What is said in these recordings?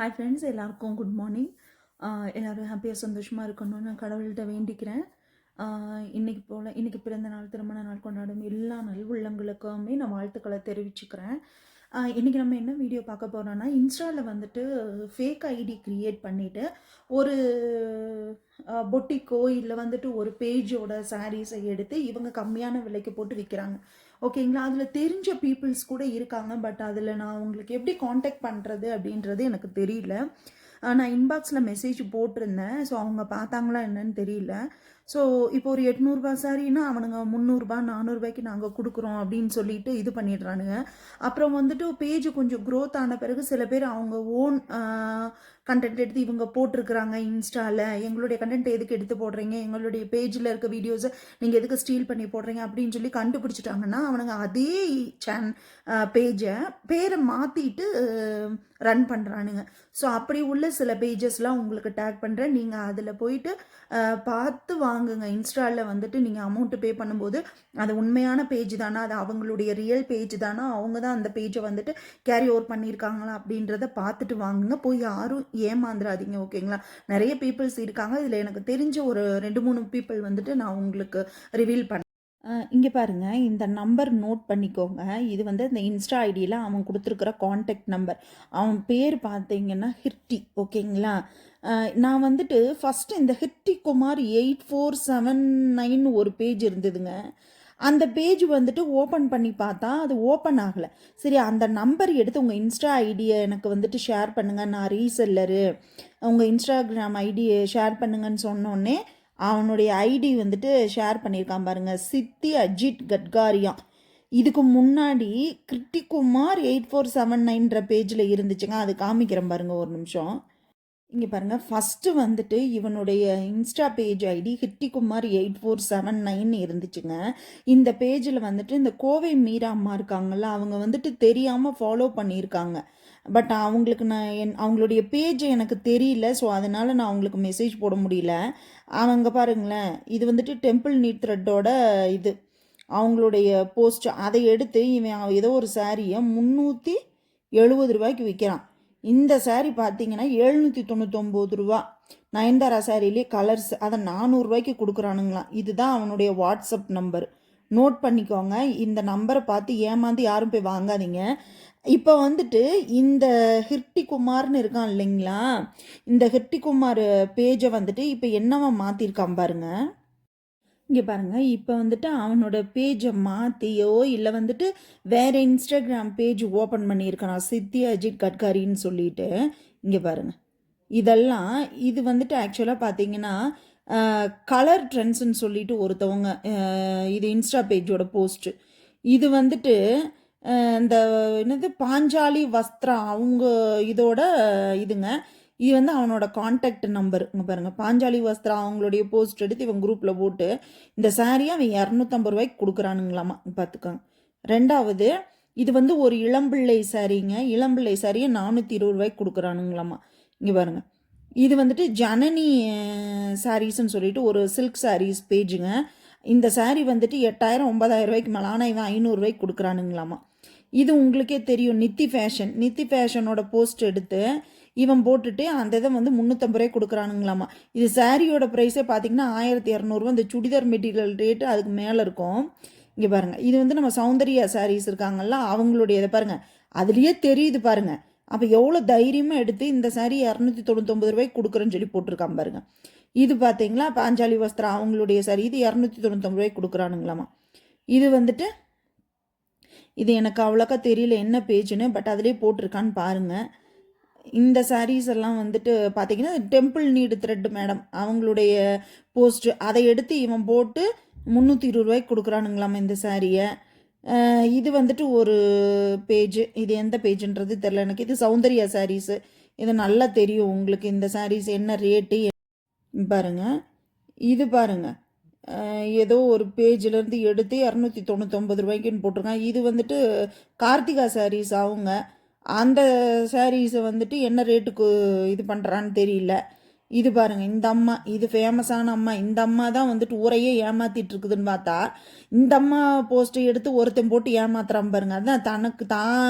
Hi friends, எல்லாருக்கும் good morning. எல்லோரும் ஹாப்பியாக சந்தோஷமாக இருக்கணும்னு நான் கடவுள்கிட்ட வேண்டிக்கிறேன். இன்றைக்கி பிறந்த நாள், திருமண நாள் கொண்டாடும் எல்லா நல்வுள்ளங்களுக்குமே நான் வாழ்த்துக்களை தெரிவிச்சுக்கிறேன். இன்றைக்கி நம்ம என்ன வீடியோ பார்க்க போகிறோன்னா, இன்ஸ்டாவில் வந்துட்டு ஃபேக் ஐடி க்ரியேட் பண்ணிவிட்டு ஒரு பொட்டிக்கோ இல்லை வந்துட்டு ஒரு பேஜோட சாரீஸை எடுத்து இவங்க கம்மியான விலைக்கு போட்டு விற்கிறாங்க. ஓகேங்களா? அதில் தெரிஞ்ச பீப்புள்ஸ் கூட இருக்காங்க. பட் அதில் நான் உங்களுக்கு எப்படி காண்டாக்ட் பண்ணுறது அப்படின்றது எனக்கு தெரியல. நான் இன்பாக்ஸில் மெசேஜ் போட்டிருந்தேன். ஸோ அவங்க பார்த்தாங்களா என்னன்னு தெரியல. ஸோ இப்போ ஒரு 800 சாரின்னா அவனுங்க 300 400 நாங்கள் கொடுக்குறோம் அப்படின்னு சொல்லிட்டு இது பண்ணிடுறானுங்க. அப்புறம் வந்துட்டு பேஜ் கொஞ்சம் க்ரோத் ஆன பிறகு சில பேர் அவங்க ஓன் கண்டென்ட் எடுத்து இவங்க போட்டிருக்கிறாங்க இன்ஸ்டாவில். எங்களுடைய கண்டென்ட் எதுக்கு எடுத்து போடுறீங்க, எங்களுடைய பேஜில் இருக்க வீடியோஸை நீங்கள் எதுக்கு ஸ்டீல் பண்ணி போடுறீங்க அப்படின்னு சொல்லி கண்டுபிடிச்சிட்டாங்கன்னா அவனுங்க அதே பேரை மாற்றிட்டு ரன் பண்ணுறானுங்க. ஸோ அப்படி உள்ள சில பேஜஸ்லாம் உங்களுக்கு டேக் பண்ணுறேன். நீங்கள் அதில் போயிட்டு பார்த்து வாங்குங்க. இன்ஸ்டாவில் வந்துட்டு நீங்கள் அமௌண்ட்டு பே பண்ணும்போது அது உண்மையான பேஜ் தானா, அது அவங்களுடைய ரியல் பேஜ் தானா, அவங்க தான் அந்த பேஜை வந்துட்டு கேரி ஓவர் பண்ணியிருக்காங்களா அப்படின்றத பார்த்துட்டு வாங்குங்க. போய் யாரும் ஏமாந்துடாதீங்க. ஓகேங்களா? நிறைய பீப்புள்ஸ் இருக்காங்க. இதில் எனக்கு தெரிஞ்ச ஒரு 2-3 பீப்புள் வந்துட்டு நான் உங்களுக்கு ரிவீல் பண்ணேன். இங்கே பாருங்கள், இந்த நம்பர் நோட் பண்ணிக்கோங்க. இது வந்து இந்த இன்ஸ்டா ஐடியில் அவன் கொடுத்துருக்குற காண்டாக்ட் நம்பர். அவன் பேர் பார்த்தீங்கன்னா ஹிர்டி. ஓகேங்களா? நான் வந்துட்டு ஃபஸ்ட்டு இந்த ஹிர்டி குமார் 8479 ஒரு பேஜ் இருந்ததுங்க. அந்த பேஜ் வந்துட்டு ஓப்பன் பண்ணி பார்த்தா அது ஓப்பன் ஆகலை. சரி, அந்த நம்பர் எடுத்து உங்கள் இன்ஸ்டா ஐடியை எனக்கு வந்துட்டு ஷேர் பண்ணுங்கள், நான் ரீசெல்லரு, உங்கள் இன்ஸ்டாகிராம் ஐடியை ஷேர் பண்ணுங்கன்னு சொன்னோடனே அவனுடைய ஐடி வந்துட்டு ஷேர் பண்ணியிருக்கான் பாருங்கள், சித்தி அஜித் கட்காரியா. இதுக்கு முன்னாடி கிருட்டிகுமார் 8479 பேஜில் இருந்துச்சுங்க. அது காமிக்கிறேன் பாருங்கள், ஒரு நிமிஷம். இங்கே பாருங்கள், ஃபஸ்ட்டு வந்துட்டு இவனுடைய இன்ஸ்டா பேஜ் ஐடி ஹிட்டிகுமார் 8479 இருந்துச்சுங்க. இந்த பேஜில் வந்துட்டு இந்த கோவை மீரா அம்மா இருக்காங்கள்ல, அவங்க வந்துட்டு தெரியாமல் ஃபாலோ பண்ணியிருக்காங்க. பட் அவங்களுக்கு அவங்களுடைய பேஜ் எனக்கு தெரியல. ஸோ அதனால் நான் அவங்களுக்கு மெசேஜ் போட முடியல. அவங்க பாருங்களேன், இது வந்துட்டு டெம்பிள் நீட் த்ரெட்டோட இது அவங்களுடைய போஸ்ட். அதை எடுத்து இவன் ஏதோ ஒரு சாரியை 370 விற்கிறான். இந்த சாரீ பார்த்தீங்கன்னா 799 நயன்தாரா சாரிலே கலர்ஸ், அதை 400 கொடுக்குறானுங்களாம். இதுதான் அவனுடைய வாட்ஸ்அப் நம்பர். நோட் பண்ணிக்கோங்க. இந்த நம்பரை பார்த்து ஏமாந்து யாரும் போய் வாங்காதீங்க. இப்போ வந்துட்டு இந்த ஹிர்டிகுமார்னு இருக்கான் இல்லைங்களா, இந்த ஹிர்டிகுமார் பேஜை வந்துட்டு இப்போ என்னவா மாற்றிருக்கான் பாருங்கள். இங்கே பாருங்கள், இப்போ வந்துட்டு அவனோட பேஜை மாற்றியோ இல்லை வந்துட்டு வேறு இன்ஸ்டாகிராம் பேஜ் ஓப்பன் பண்ணியிருக்கான், சித்தி அஜித் கட்காரின்னு சொல்லிட்டு. இங்கே பாருங்கள், இதெல்லாம் இது வந்துட்டு ஆக்சுவலாக பார்த்தீங்கன்னா கலர் ட்ரெண்ட்ஸ்ன்னு சொல்லிட்டு ஒருத்தவங்க, இது இன்ஸ்டா பேஜோட போஸ்ட்டு. இது வந்துட்டு இந்த என்னது பாஞ்சாலி வஸ்திரா அவங்க இதோட இதுங்க. இது வந்து அவனோட காண்டாக்ட் நம்பர். இங்கே பாருங்கள், பாஞ்சாலி வஸ்திரா அவங்களுடைய போஸ்ட் எடுத்து இவன் குரூப்பில் போட்டு இந்த சாரியை அவன் 250 கொடுக்குறானுங்களாமா. பார்த்துக்கோங்க. ரெண்டாவது, இது வந்து ஒரு இளம்பிள்ளை சாரிங்க. இளம்பிள்ளை சாரியை 420 கொடுக்குறானுங்களாமா. இங்கே பாருங்கள், இது வந்துட்டு ஜனனி சாரீஸ்ன்னு சொல்லிட்டு ஒரு சில்க் சாரீஸ் பேஜுங்க. இந்த சாரீ வந்துட்டு 8000 9000 மேலே, ஆனால் இவன் 500 கொடுக்குறானுங்களாமா. இது உங்களுக்கே தெரியும், நித்தி ஃபேஷனோட போஸ்ட் எடுத்து இவன் போட்டுட்டு அந்த இதை வந்து 350 கொடுக்குறானுங்களாமா. இது சாரியோட ப்ரைஸே பார்த்தீங்கன்னா 1200. இந்த சுடிதார் மெட்டீரியல் ரேட்டு அதுக்கு மேலே இருக்கும். இங்கே பாருங்கள், இது வந்து நம்ம சௌந்தர்யா சாரீஸ் இருக்காங்கல்ல, அவங்களுடைய இதை பாருங்கள், அதுலேயே தெரியுது பாருங்கள். அப்போ எவ்வளோ தைரியமாக எடுத்து இந்த சாரி 299 கொடுக்குறேன்னு சொல்லி போட்டிருக்கான் பாருங்கள். இது பார்த்தீங்களா, பாஞ்சாலி வஸ்திரா அவங்களுடைய சாரி, இது 299 கொடுக்குறானுங்களாமா. இது வந்துட்டு இது எனக்கு அவ்வளோக்கா தெரியல என்ன பேஜுன்னு, பட் அதிலே போட்டிருக்கான்னு பாருங்கள். இந்த சாரீஸ் எல்லாம் வந்துட்டு பார்த்தீங்கன்னா டெம்பிள் நீடு த்ரெட் மேடம் அவங்களுடைய போஸ்ட்டு, அதை எடுத்து இவன் போட்டு 320 கொடுக்குறானுங்களாமா இந்த சாரியை. இது வந்துட்டு ஒரு பேஜ், இது எந்த பேஜுன்றது தெரில எனக்கு. இது சௌந்தர்யா சாரீஸு, இது நல்லா தெரியும் உங்களுக்கு. இந்த சாரீஸ் என்ன ரேட்டு பாருங்கள். இது பாருங்கள், ஏதோ ஒரு பேஜிலேருந்து எடுத்து 299 போட்டிருக்கான். இது வந்துட்டு கார்த்திகா சாரீஸ் அவங்க. அந்த சாரீஸை வந்துட்டு என்ன ரேட்டுக்கு இது பண்ணுறான்னு தெரியல. இது பாருங்க, இந்த அம்மா இது ஃபேமஸான அம்மா. இந்த அம்மா தான் வந்துட்டு ஊரையே ஏமாத்திட்டு இருக்குதுன்னு பார்த்தா, இந்த அம்மா போஸ்ட்டை எடுத்து ஒருத்தன் போட்டு ஏமாத்துறான் பாருங்க. அதான் தனக்கு தான்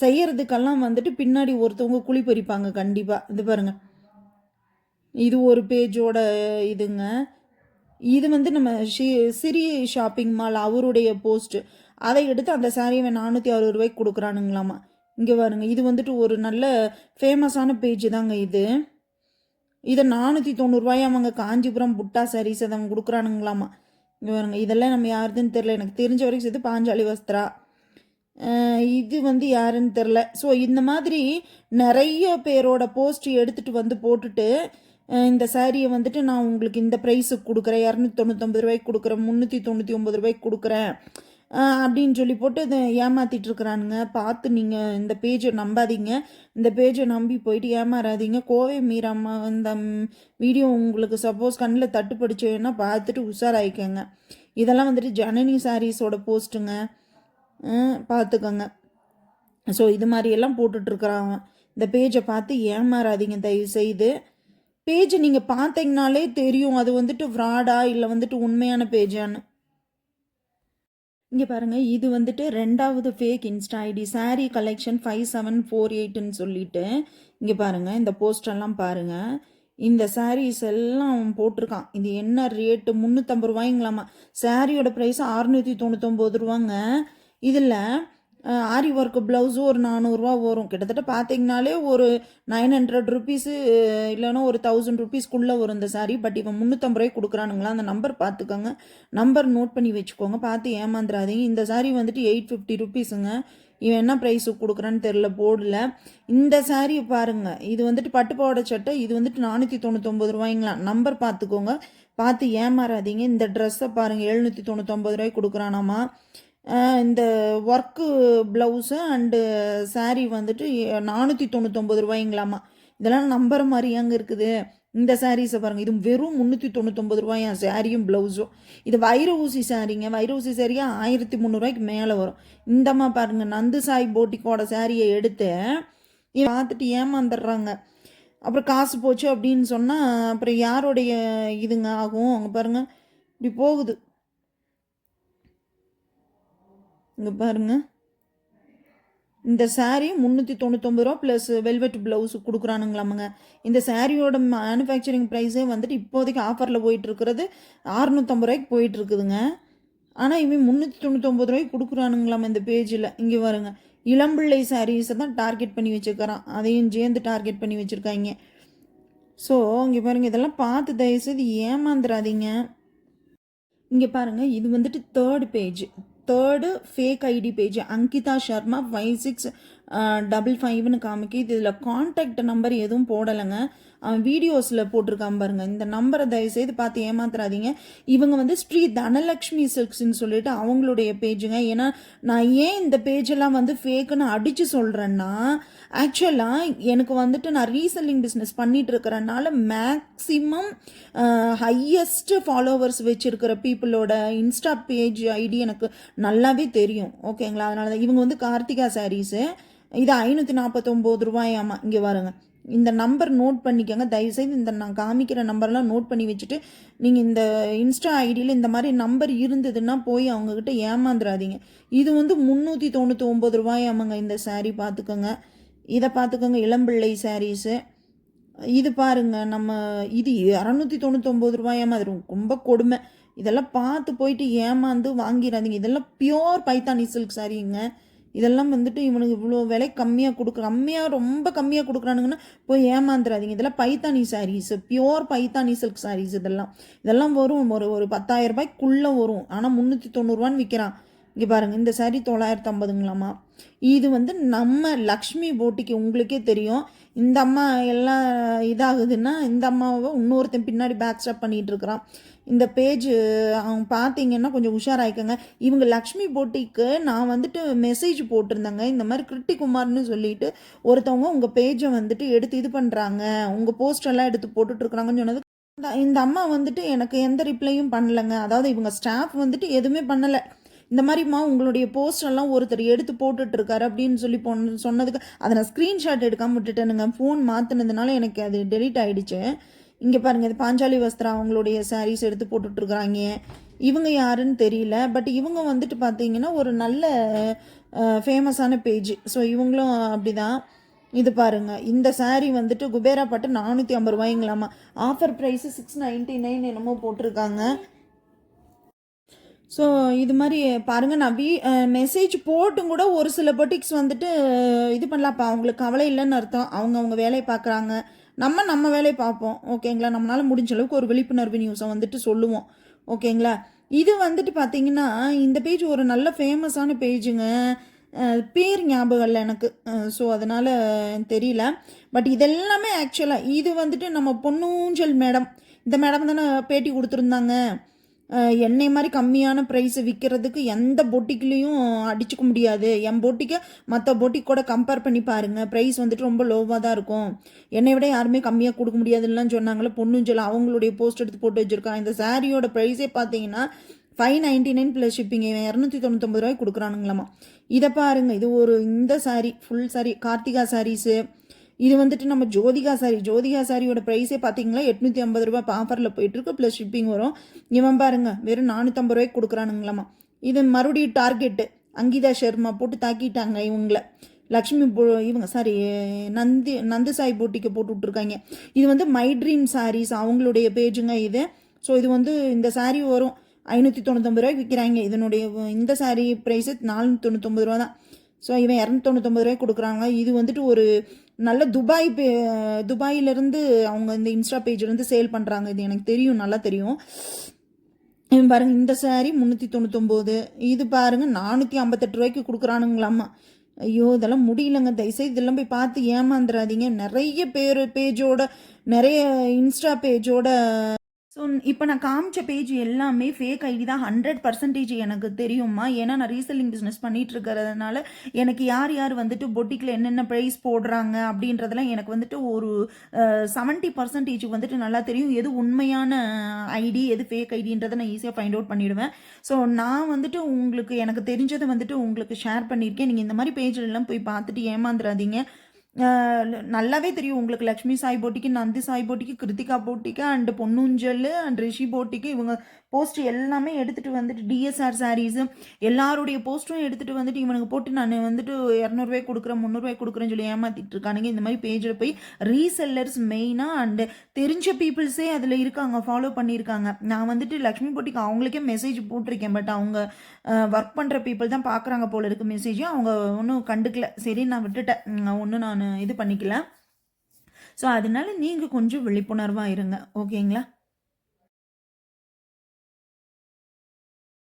செய்யறதுக்கெல்லாம் வந்துட்டு பின்னாடி ஒருத்தவங்க குழி பறிப்பாங்க கண்டிப்பாக. இது பாருங்க, இது ஒரு பேஜோட இதுங்க. இது வந்து நம்ம சிறி ஷாப்பிங் மால் அவருடைய போஸ்ட்டு. அதை எடுத்து அந்த சாரியை 460 கொடுக்குறானுங்களாமா. இங்கே பாருங்க, இது வந்துட்டு ஒரு நல்ல ஃபேமஸான பேஜ் தாங்க இது. இதை 490 அவங்க காஞ்சிபுரம் புட்டா சாரீஸ் அதை அவங்க கொடுக்குறானுங்களாமா. இங்கே பாருங்க, இதெல்லாம் நம்ம யாருதுன்னு தெரில. எனக்கு தெரிஞ்ச வரைக்கும் சேர்த்து பாஞ்சாலி வஸ்திரா. இது வந்து யாருன்னு தெரில. ஸோ இந்த மாதிரி நிறைய பேரோட போஸ்ட் எடுத்துகிட்டு வந்து போட்டுட்டு இந்த சாரியை வந்துட்டு நான் உங்களுக்கு இந்த ப்ரைஸுக்கு கொடுக்குறேன், 299 கொடுக்குறேன், 399 கொடுக்குறேன் அப்படின்னு சொல்லி போட்டு இதை ஏமாற்றிட்டு இருக்கிறானுங்க. பார்த்து நீங்கள் இந்த பேஜை நம்பாதீங்க. இந்த பேஜை நம்பி போயிட்டு ஏமாறாதீங்க. கோவை மீராம்மா இந்த வீடியோ உங்களுக்கு சப்போஸ் கண்ணில் தட்டுப்படிச்சேன்னா பார்த்துட்டு உஷாராயிக்கங்க. இதெல்லாம் வந்துட்டு ஜனனி சாரீஸோட போஸ்ட்டுங்க, பார்த்துக்கோங்க. ஸோ இது மாதிரியெல்லாம் போட்டுட்ருக்குறாங்க. இந்த பேஜை பார்த்து ஏமாறாதீங்க தயவுசெய்து. பேஜை நீங்கள் பார்த்தீங்கனாலே தெரியும் அது வந்துட்டு ஃப்ராடா இல்லை வந்துட்டு உண்மையான பேஜான்னு. இங்கே பாருங்கள், இது வந்துட்டு 2வது fake insta ID sari collection 5748ன்னு சொல்லிட்டு இங்கே பாருங்கள், இந்த போஸ்டெல்லாம் பாருங்கள். இந்த சாரீஸ் எல்லாம் போட்டிருக்கான். இது என்ன ரேட்டு? 350 சாரியோட ப்ரைஸ் 699 இதில் ஆரி ஒர்க் ப்ளவுஸும் ஒரு 400 வரும். கிட்டத்தட்ட பார்த்தீங்கனாலே ஒரு 900 ருபீஸு இல்லைன்னா ஒரு 1000 ருபீஸ்க்குள்ளே வரும் இந்த சாரீ. பட் இவன் 350 கொடுக்குறானுங்களா? அந்த நம்பர் பார்த்துக்கோங்க, நம்பர் நோட் பண்ணி வச்சுக்கோங்க, பார்த்து ஏமாந்துடாதீங்க. இந்த சாரீ வந்துட்டு 850 ருபீஸுங்க. இவன் என்ன ப்ரைஸுக்கு கொடுக்குறான்னு தெரில, போர்டில். இந்த சாரீ பாருங்கள், இது வந்துட்டு பட்டுப்பாவோட சட்டை. இது வந்துட்டு 499 நம்பர் பார்த்துக்கோங்க, பார்த்து ஏமாறாதீங்க. இந்த ட்ரெஸ்ஸை பாருங்கள், 799 கொடுக்குறானாமா. இந்த ஒர்க்கு ப்ளவுஸு அண்டு சாரீ வந்துட்டு 499 இதெல்லாம் நம்புற மாதிரி அங்கே இருக்குது. இந்த சாரீஸை பாருங்கள், இது வெறும் 399 சாரியும் ப்ளவுஸும். இது வைர ஊசி சாரீங்க. வைர ஊசி சாரியா 1300 மேலே வரும். இந்தம்மா பாருங்கள், நந்து சாய் போட்டிக்கோட சாரியை எடுத்து பார்த்துட்டு ஏமாந்துடுறாங்க. அப்புறம் காசு போச்சு அப்படின்னு சொன்னால் அப்புறம் யாருடைய இதுங்க ஆகும்? அங்கே பாருங்கள், இப்படி போகுது. இங்கே பாருங்கள், இந்த சாரீ 399 ப்ளஸ் வெல்வெட் ப்ளவுஸ் கொடுக்குறானுங்களாமுங்க. இந்த சாரியோட மேனுஃபேக்சரிங் ப்ரைஸே வந்துட்டு இப்போதைக்கு ஆஃபரில் போயிட்டுருக்கிறது 650 போயிட்டுருக்குதுங்க. ஆனால் இவன் 399 கொடுக்குறானுங்களாம் இந்த பேஜில். இங்கே பாருங்க, இளம்பிள்ளை சாரீஸை தான் டார்கெட் பண்ணி வச்சுருக்கிறான், அதையும் சேர்ந்து டார்கெட் பண்ணி வச்சுருக்காங்க. ஸோ இங்கே பாருங்கள், இதெல்லாம் பார்த்து தயவுசெய்து ஏமாந்துடாதீங்க. இங்கே பாருங்கள், இது வந்துட்டு 3rd page, 3rd fake ID page. Ankita Sharma 5655ன்னு காமிக்குது. இதில் கான்டாக்ட் நம்பர் எதுவும் போடலைங்க, அவன் வீடியோஸில் போட்டிருக்கான் பாருங்க. இந்த நம்பரை தயவுசெய்து பார்த்து ஏமாத்துறாதீங்க. இவங்க வந்து ஸ்ரீ தனலக்ஷ்மி சில்க்ஸ்ன்னு சொல்லிட்டு அவங்களுடைய பேஜுங்க. ஏன்னா நான் ஏன் இந்த பேஜெல்லாம் வந்து ஃபேக்குன்னு அடித்து சொல்கிறேன்னா, ஆக்சுவலாக எனக்கு வந்துட்டு நான் ரீசெல்லிங் பிஸ்னஸ் பண்ணிட்டு இருக்கிறனால மேக்ஸிமம் ஹையஸ்ட் ஃபாலோவர்ஸ் வச்சுருக்கிற பீப்புளோட இன்ஸ்டா பேஜ் ஐடி எனக்கு நல்லாவே தெரியும். ஓகேங்களா? அதனால தான் இவங்க வந்து கார்த்திகா சாரீஸு, இது 549 இங்கே பாருங்க, இந்த நம்பர் நோட் பண்ணிக்கோங்க தயவுசெய்து. இந்த நான் காமிக்கிற நம்பர்லாம் நோட் பண்ணி வச்சுட்டு நீங்கள் இந்த இன்ஸ்டா ஐடியில் இந்த மாதிரி நம்பர் இருந்ததுன்னா போய் அவங்கக்கிட்ட ஏமாந்துடாதீங்க. இது வந்து 399 இந்த சாரீ பார்த்துக்கோங்க. இதை பார்த்துக்கோங்க, இளம்பிள்ளை சாரீஸு. இது பாருங்கள், நம்ம இது 299 அது ரொம்ப கொடுமை. இதெல்லாம் பார்த்து போயிட்டு ஏமாந்து வாங்கிடாதீங்க. இதெல்லாம் பியோர் பைத்தானி சில்க் சாரீங்க. இதெல்லாம் வந்துட்டு இவனுக்கு இவ்வளோ விலை கம்மியாக ரொம்ப கம்மியாக கொடுக்குறானுங்கன்னா போய் ஏமாந்துடாதீங்க. இதெல்லாம் பைத்தானி சாரீஸ், பியோர் பைத்தானி சில்க் சாரீஸ். இதெல்லாம் வரும் ஒரு 10,000 வரும். ஆனால் 390 விற்கிறான். இங்கே பாருங்கள், இந்த சாரீ 950 இது வந்து நம்ம லக்ஷ்மி போட்டிக்கு உங்களுக்கே தெரியும். இந்த அம்மா எல்லாம் இதாகுதுன்னா இந்த அம்மாவை இன்னொருத்தன் பின்னாடி பேக் ஸ்டாப் பண்ணிகிட்டு இருக்கிறான். இந்த பேஜ் அவங்க பார்த்தீங்கன்னா கொஞ்சம் உஷாராயிக்கங்க. இவங்க லக்ஷ்மி போட்டிக்கு நான் வந்துட்டு மெசேஜ் போட்டிருந்தேங்க, இந்த மாதிரி கிருட்டிகுமார்னு சொல்லிட்டு ஒருத்தவங்க உங்கள் பேஜை வந்துட்டு எடுத்து இது பண்ணுறாங்க, உங்கள் போஸ்டெல்லாம் எடுத்து போட்டுட்ருக்குறாங்கன்னு சொன்னது. இந்த அம்மா வந்துட்டு எனக்கு எந்த ரிப்ளையும் பண்ணலைங்க. அதாவது இவங்க ஸ்டாஃப் வந்துட்டு எதுவுமே பண்ணலை. இந்த மாதிரிம்மா உங்களுடைய போஸ்டெல்லாம் ஒருத்தர் எடுத்து போட்டுட்ருக்காரு அப்படின்னு சொல்லி சொன்னதுக்கு அதை நான் ஸ்க்ரீன்ஷாட் எடுக்காமல் விட்டுட்டேனுங்க. ஃபோன் மாற்றினதுனால எனக்கு அது டெலீட் ஆகிடுச்சு. இங்கே பாருங்கள், இது பாஞ்சாலி வஸ்திரா அவங்களுடைய சாரீஸ் எடுத்து போட்டுட்ருக்குறாங்க. இவங்க யாருன்னு தெரியல. பட் இவங்க வந்துட்டு பார்த்தீங்கன்னா ஒரு நல்ல ஃபேமஸான பேஜ். ஸோ இவங்களும் அப்படி தான். இது பாருங்கள், இந்த saree வந்துட்டு குபேரா பட்டு 450 ரூபாய்ங்களாமா. ஆஃபர் ப்ரைஸு 699 என்னமோ போட்டிருக்காங்க. ஸோ இது மாதிரி பாருங்கள், நான் மெசேஜ் போட்டும் கூட ஒரு சில பொட்டிக்ஸ் வந்துட்டு இது பண்ணலாம்ப்பா, அவங்களுக்கு கவலை இல்லைன்னு அர்த்தம். அவங்க வேலையை பார்க்குறாங்க, நம்ம வேலையை பார்ப்போம். ஓகேங்களா? நம்மளால் முடிஞ்ச அளவுக்கு ஒரு விழிப்புணர்வு நியூஸை வந்துட்டு சொல்லுவோம். ஓகேங்களா? இது வந்துட்டு பார்த்தீங்கன்னா இந்த பேஜ் ஒரு நல்ல ஃபேமஸான பேஜுங்க. பேர் ஞாபகம் இல்லை எனக்கு. ஸோ அதனால் தெரியல. பட் இதெல்லாமே ஆக்சுவலாக இது வந்துட்டு நம்ம பொன்னூஞ்சல் மேடம், இந்த மேடம் தானே பேட்டி கொடுத்துருந்தாங்க. என்னை மாதிரி கம்மியான ப்ரைஸை விற்கிறதுக்கு எந்த பொட்டிக்லேயும் அடிச்சுக்க முடியாது. என் பொட்டிக்கை மற்ற பொட்டிக் கூட கம்பேர் பண்ணி பாருங்கள், ப்ரைஸ் வந்துட்டு ரொம்ப லோவாக தான் இருக்கும். என்னை விட யாருமே கம்மியாக கொடுக்க முடியாதுலாம் சொன்னாங்களே பொண்ணுஞ்சல். அவங்களுடைய போஸ்ட் எடுத்து போட்டு வச்சுருக்கான். இந்த சாரியோட ப்ரைஸே பார்த்தீங்கன்னா 599 ப்ளஸ் ஷிப்பிங். 299 ரூபாய்க்கு கொடுக்குறானுங்களாமா. இதை பாருங்கள், இது இந்த சாரீ ஃபுல் சாரீ கார்த்திகா சாரீஸு. இது வந்துட்டு நம்ம ஜோதிகா சாரியோட ப்ரைஸே பார்த்தீங்களா 850 ரூபா ஆஃபரில் போயிட்டுருக்கு, ப்ளஸ் ஷிப்பிங் வரும். இவன் பாருங்கள் வெறும் 450 ரூபாய்க்கு கொடுக்குறானுங்களாமா. இது மறுபடியும் டார்கெட்டு அங்கிதா சர்மா போட்டு தாக்கிட்டாங்க இவங்கள. லக்ஷ்மி இவங்க சாரி நந்து சாய் போட்டிக்கு போட்டு விட்ருக்காங்க. இது வந்து மை ட்ரீம் சாரீஸ் அவங்களுடைய பேஜுங்க இது. ஸோ இது வந்து இந்த சாரீ வரும் 599 ரூபாய்க்கு விற்கிறாங்க. இதனுடைய இந்த சாரீ ப்ரைஸு 499 ரூபா தான். ஸோ இவன் 299 ரூபாய்க்கு கொடுக்குறாங்க. இது வந்துட்டு ஒரு நல்ல துபாயிலேருந்து அவங்க இந்த இன்ஸ்டா பேஜ்லேருந்து சேல் பண்ணுறாங்க. இது எனக்கு தெரியும், நல்லா தெரியும். பாருங்கள், இந்த சாரீ 399. இது பாருங்கள் 458 ரூபாய்க்கு கொடுக்குறானுங்களாமா. ஐயோ இதெல்லாம் முடியலங்க. தயவுசெய்து இதெல்லாம் போய் பார்த்து ஏமாந்துடாதீங்க. நிறைய பேஜோட நிறைய இன்ஸ்டா பேஜோட. ஸோ இப்போ நான் காமிச்ச பேஜ் எல்லாமே ஃபேக் ஐடி தான் 100% எனக்கு தெரியுமா. ஏன்னா நான் ரீசெல்லிங் பிஸ்னஸ் பண்ணிகிட்டு இருக்கிறதுனால எனக்கு யார் வந்துட்டு பொட்டிக்கில் என்னென்ன ப்ரைஸ் போடுறாங்க அப்படின்றதெல்லாம் எனக்கு வந்துட்டு ஒரு 70% வந்துட்டு நல்லா தெரியும். எது உண்மையான ஐடி எது ஃபேக் ஐடின்றதை நான் ஈஸியாக ஃபைண்ட் அவுட் பண்ணிவிடுவேன். ஸோ நான் வந்துட்டு உங்களுக்கு எனக்கு தெரிஞ்சதை வந்துட்டு உங்களுக்கு ஷேர் பண்ணியிருக்கேன். நீங்கள் இந்த மாதிரி பேஜ்லாம் போய் பார்த்துட்டு ஏமாந்துடாதீங்க. நல்லாவே தெரியும் உங்களுக்கு. லக்ஷ்மி சாய் போட்டிக்கு, நந்தி சாய் போட்டிக்கு, கிருத்திகா போட்டிக்கு அண்டு பொன்னூஞ்சல் அண்ட் ரிஷி போட்டிக்கு இவங்க போஸ்ட் எல்லாமே எடுத்துகிட்டு வந்துட்டு டிஎஸ்ஆர் சாரீஸு எல்லாருடைய போஸ்ட்டும் எடுத்துகிட்டு வந்துட்டு இவனுக்கு போட்டு நான் வந்துட்டு 200 ரூபாய்க்கு கொடுக்குறேன் 300 ரூபாய்க்கு கொடுக்குறேன்னு சொல்லி ஏமாற்றிட்டு இருக்கானுங்க. இந்த மாதிரி பேஜில் போய் ரீசெல்லர்ஸ் மெயினாக அண்டு தெரிஞ்ச பீப்புள்ஸே அதில் இருக்காங்க, ஃபாலோ பண்ணியிருக்காங்க. நான் வந்துட்டு லக்ஷ்மி போட்டிக்கு அவங்களுக்கே மெசேஜ் போட்டிருக்கேன். பட் அவங்க ஒர்க் பண்ணுற பீப்புள் தான் பார்க்குறாங்க போல இருக்குது மெசேஜும். அவங்க ஒன்றும் கண்டுக்கல. சரி நான் விட்டுட்டேன், ஒன்றும் நான் இது பண்ணிக்கல. ஸோ அதனால நீங்கள் கொஞ்சம் விழிப்புணர்வாக இருங்க. ஓகேங்களா?